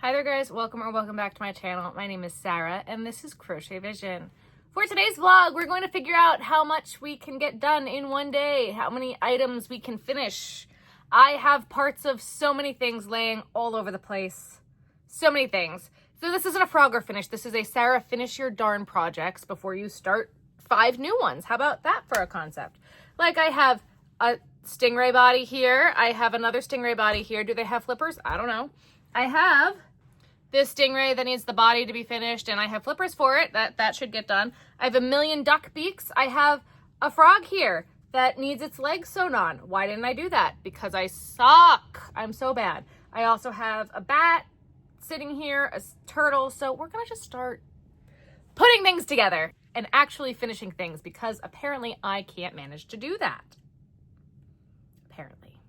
Hi there guys, welcome back to my channel. My name is Sarah and this is Crochet Vision. For today's vlog, we're going to figure out how much we can get done in one day, how many items we can finish. I have parts of so many things laying all over the place. So many things. So this isn't a Frogger finish, this is a Sarah finish your darn projects before you start 5 new ones. How about that for a concept? Like I have a stingray body here, I have another stingray body here. Do they have flippers? I don't know. I have this stingray that needs the body to be finished, and I have flippers for it. That should get done. I have a million duck beaks. I have a frog here that needs its legs sewn on. Why didn't I do that? Because I suck. I'm so bad. I also have a bat sitting here, a turtle. So we're gonna just start putting things together and actually finishing things because apparently I can't manage to do that. Apparently.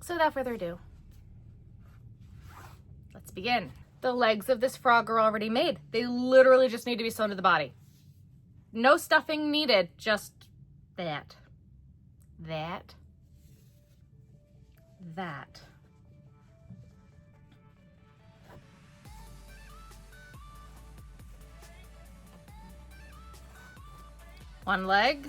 So without further ado, let's begin. The legs of this frog are already made. They literally just need to be sewn to the body. No stuffing needed, just that. One leg.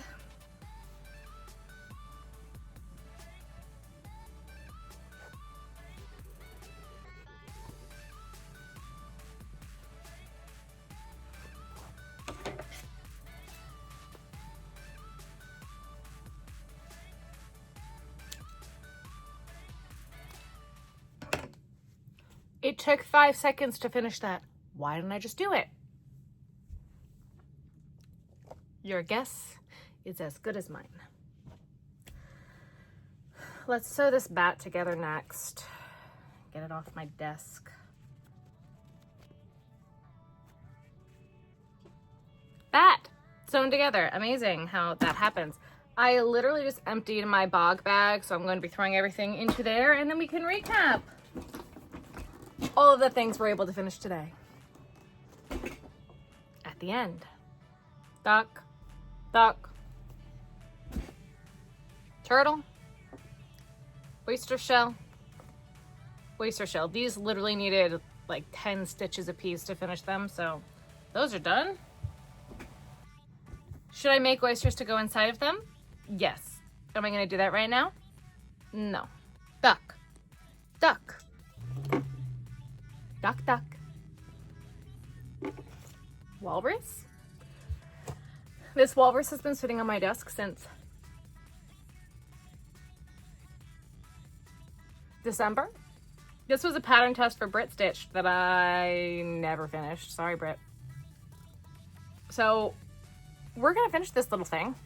It took 5 seconds to finish that. Why didn't I just do it? Your guess is as good as mine. Let's sew this bat together next. Get it off my desk. Bat sewn together. Amazing how that happens. I literally just emptied my bog bag, so I'm going to be throwing everything into there, and then we can recap all of the things we're able to finish today. At the end. Duck. Turtle. Oyster shell. These literally needed like 10 stitches a piece to finish them, so those are done. Should I make oysters to go inside of them? Yes. Am I going to do that right now? No. Duck. Walrus. This walrus has been sitting on my desk since December. This was a pattern test for Brit Stitch that I never finished. Sorry, Brit. So we're gonna finish this little thing.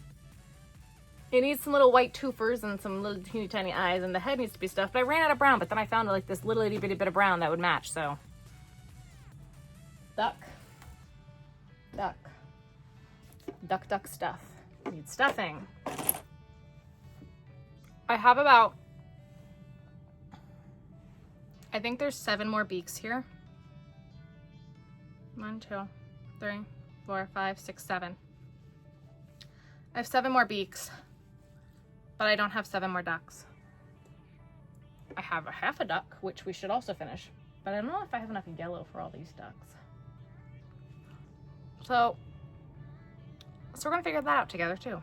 It needs some little white toofers and some little teeny tiny eyes, and the head needs to be stuffed. But I ran out of brown, but then I found like this little itty bitty bit of brown that would match, so. Duck stuff. Needs stuffing. I have about, I think there's 7 more beaks here. 1, 2, 3, 4, 5, 6, 7. I have 7 more beaks, but I don't have 7 more ducks. I have a half a duck, which we should also finish, but I don't know if I have enough yellow for all these ducks. So we're gonna figure that out together too.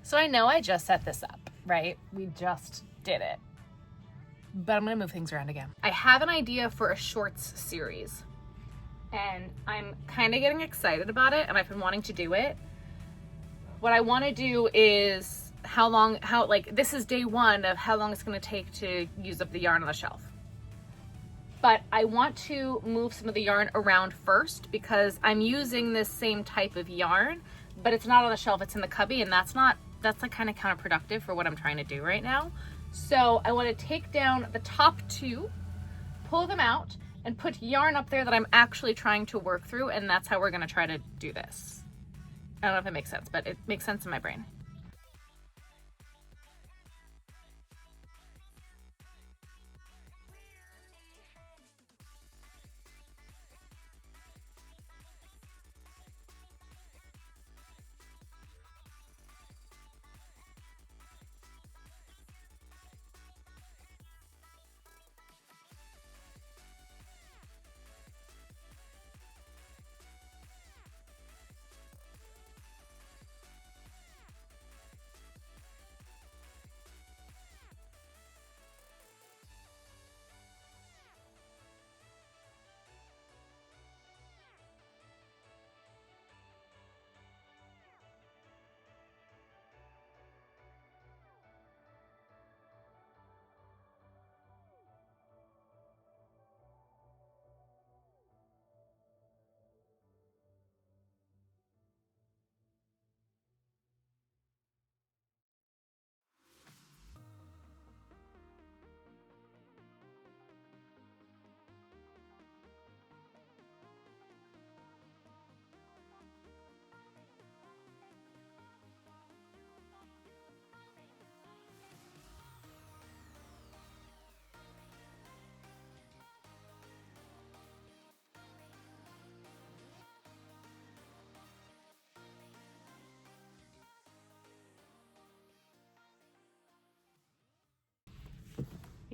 So I know I just set this up, right? We just did it, but I'm gonna move things around again. I have an idea for a shorts series and I'm kind of getting excited about it, and I've been wanting to do it. What I want to do is this is day 1 of how long it's going to take to use up the yarn on the shelf. But I want to move some of the yarn around first because I'm using this same type of yarn, but it's not on the shelf, it's in the cubby, and that's like kind of counterproductive for what I'm trying to do right now. So I want to take down the top 2, pull them out, and put yarn up there that I'm actually trying to work through, and that's how we're gonna try to do this. I don't know if it makes sense, but it makes sense in my brain.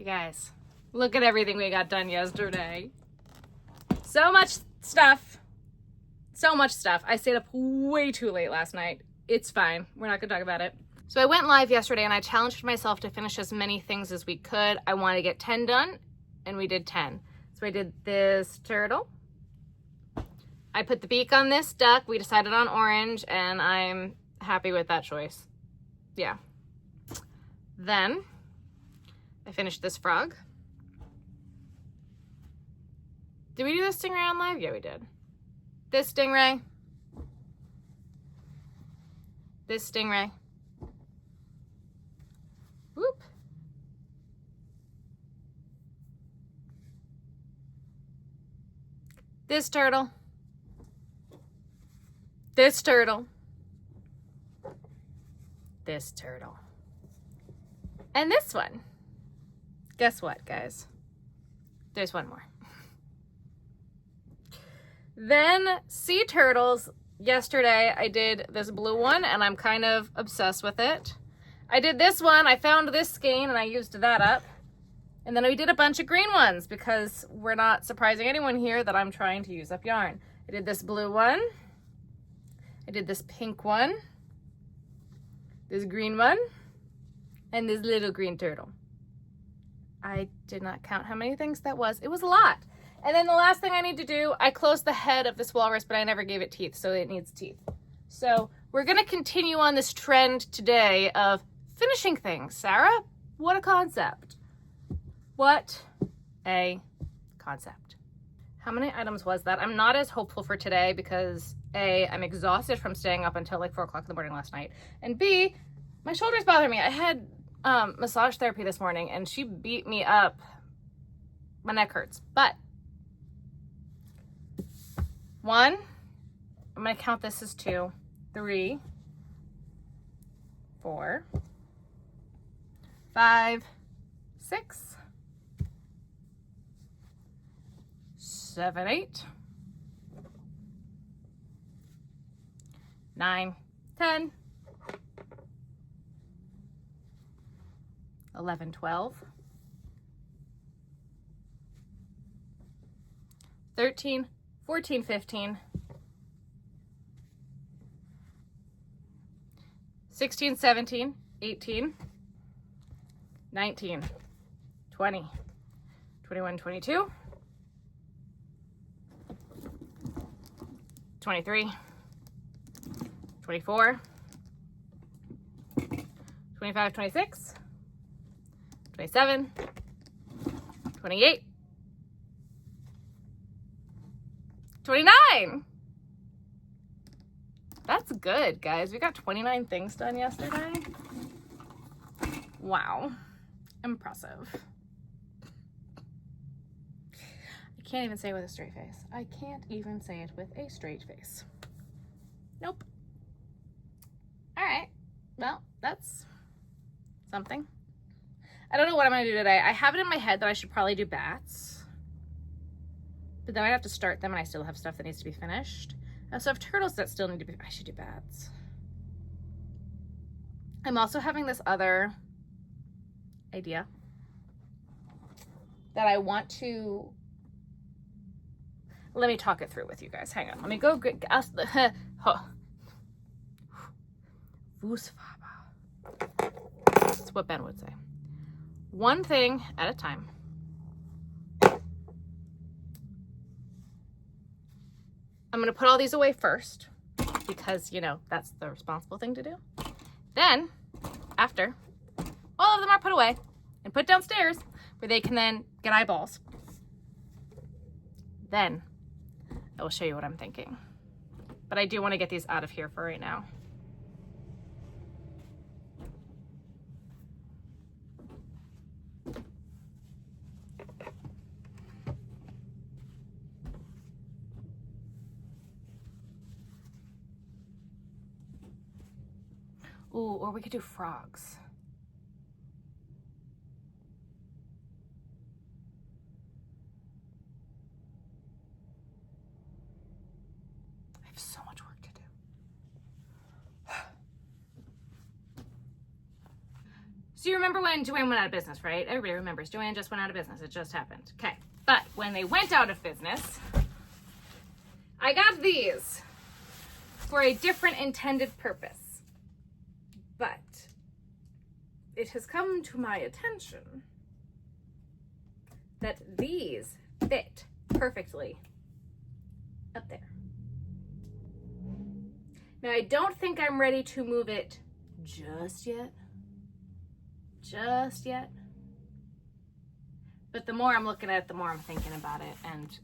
guys, look at everything we got done yesterday. So much stuff. So much stuff. I stayed up way too late last night. It's fine. We're not gonna talk about it. So I went live yesterday and I challenged myself to finish as many things as we could. I wanted to get 10 done, and we did 10. So I did this turtle. I put the beak on this duck. We decided on orange, and I'm happy with that choice. Yeah. Then I finished this frog. Did we do this stingray on live? Yeah, we did. This stingray. This stingray. Whoop. This turtle. This turtle. This turtle. And this one. Guess what, guys? There's one more. Then sea turtles. Yesterday I did this blue one and I'm kind of obsessed with it. I did this one. I found this skein and I used that up. And then we did a bunch of green ones because we're not surprising anyone here that I'm trying to use up yarn. I did this blue one. I did this pink one. This green one. And this little green turtle. I did not count how many things that was. It was a lot. And then the last thing I need to do, I closed the head of this walrus, but I never gave it teeth, so it needs teeth. So we're gonna continue on this trend today of finishing things. Sarah, what a concept. What a concept. How many items was that? I'm not as hopeful for today because A, I'm exhausted from staying up until like 4 o'clock in the morning last night. And B, my shoulders bother me. I had massage therapy this morning and she beat me up. My neck hurts, but 1, I'm gonna count this as 2, 3, 4, 5, 6, 7, 8, 9, 10, 11, 12, 13, 14, 15, 16, 17, 18, 19, 20, 21, 22, 23, 24, 25, 26, 27, 28, 29. That's good, guys. We got 29 things done yesterday. Wow. Impressive. I can't even say it with a straight face. I can't even say it with a straight face. Nope. All right. Well, that's something. I don't know what I'm going to do today. I have it in my head that I should probably do bats. But then I have to start them and I still have stuff that needs to be finished. I also have turtles that still need to be, I should do bats. I'm also having this other idea that I want to, let me talk it through with you guys. Hang on, let me go ask the, that's what Ben would say. One thing at a time. I'm gonna put all these away first because, you know, that's the responsible thing to do. Then, after all of them are put away and put downstairs where they can then get eyeballs, then I will show you what I'm thinking. But I do want to get these out of here for right now. Ooh, or we could do frogs. I have so much work to do. So you remember when Joann went out of business, right? Everybody remembers Joann just went out of business. It just happened. Okay. But when they went out of business, I got these for a different intended purpose. But it has come to my attention that these fit perfectly up there. Now, I don't think I'm ready to move it just yet. Just yet. But the more I'm looking at it, the more I'm thinking about it. And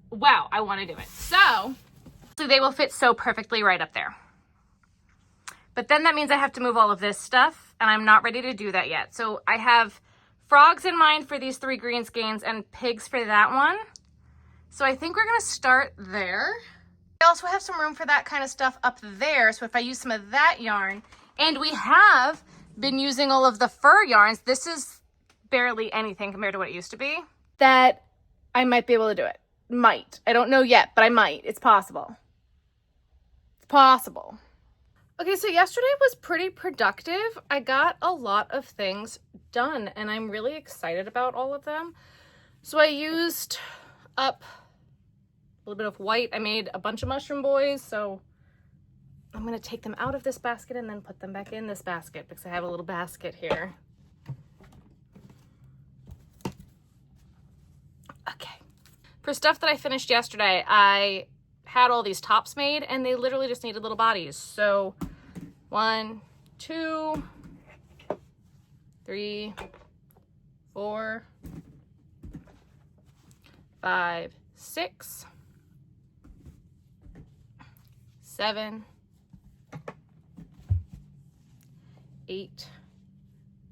wow, I want to do it. So they will fit so perfectly right up there. But then that means I have to move all of this stuff, and I'm not ready to do that yet. So I have frogs in mind for these 3 green skeins and pigs for that one. So I think we're going to start there. I also have some room for that kind of stuff up there. So if I use some of that yarn, and we have been using all of the fur yarns, this is barely anything compared to what it used to be, that I might be able to do it. Might. I don't know yet, but I might. It's possible. It's possible. Okay, so yesterday was pretty productive. I got a lot of things done, and I'm really excited about all of them. So I used up a little bit of white. I made a bunch of mushroom boys, so I'm going to take them out of this basket and then put them back in this basket because I have a little basket here. Okay. For stuff that I finished yesterday, I had all these tops made, and they literally just needed little bodies. So 1, 2, 3, 4, 5, 6, 7, 8,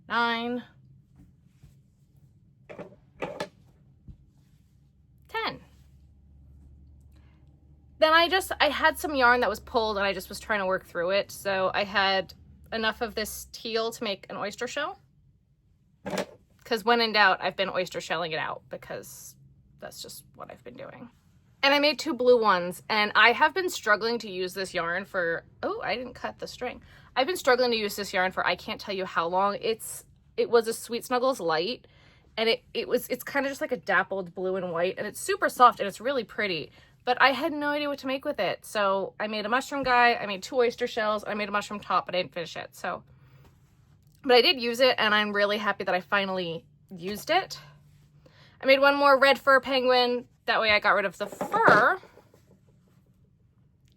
9, 10. Then I had some yarn that was pulled, and I just was trying to work through it. So I had enough of this teal to make an oyster shell. Because when in doubt, I've been oyster shelling it out because that's just what I've been doing. And I made 2 blue ones, and I have been struggling to use this yarn for, oh, I didn't cut the string. I've been struggling to use this yarn for I can't tell you how long. It was a Sweet Snuggles Light, and it's kind of just like a dappled blue and white, and it's super soft and it's really pretty. But I had no idea what to make with it. So I made a mushroom guy, I made 2 oyster shells, I made a mushroom top, but I didn't finish it. So, but I did use it, and I'm really happy that I finally used it. I made 1 more red fur penguin. That way I got rid of the fur.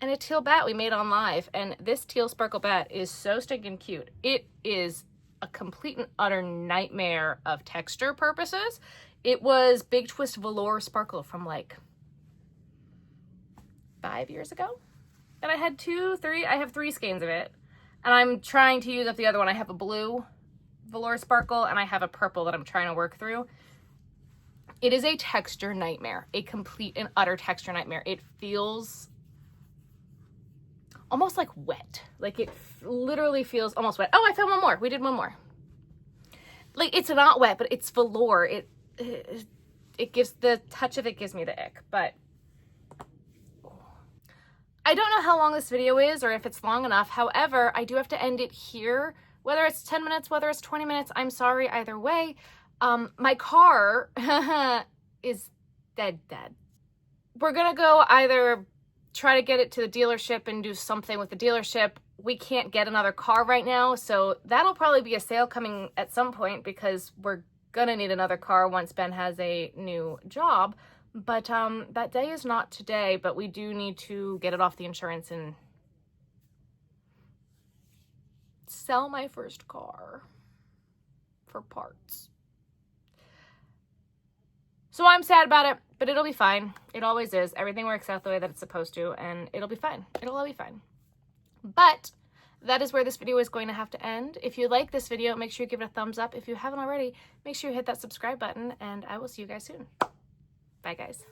And a teal bat we made on live. And this teal sparkle bat is so stinking cute. It is a complete and utter nightmare of texture purposes. It was Big Twist Velour Sparkle from like 5 years ago. And I had 3 skeins of it. And I'm trying to use up the other one. I have a blue Velour Sparkle, and I have a purple that I'm trying to work through. It is a texture nightmare, a complete and utter texture nightmare. It feels almost like wet. Like it literally feels almost wet. Oh, I found 1 more. We did 1 more. Like it's not wet, but it's velour. It gives, the touch of it gives me the ick, but I don't know how long this video is or if it's long enough. However, I do have to end it here. Whether it's 10 minutes, whether it's 20 minutes, I'm sorry either way. My car is dead. We're gonna go either try to get it to the dealership and do something with the dealership. We can't get another car right now, so that'll probably be a sale coming at some point because we're gonna need another car once Ben has a new job. But that day is not today, but we do need to get it off the insurance and sell my first car for parts. So I'm sad about it, but it'll be fine. It always is. Everything works out the way that it's supposed to, and it'll be fine. It'll all be fine. But that is where this video is going to have to end. If you like this video, make sure you give it a thumbs up. If you haven't already, make sure you hit that subscribe button, and I will see you guys soon. Bye, guys.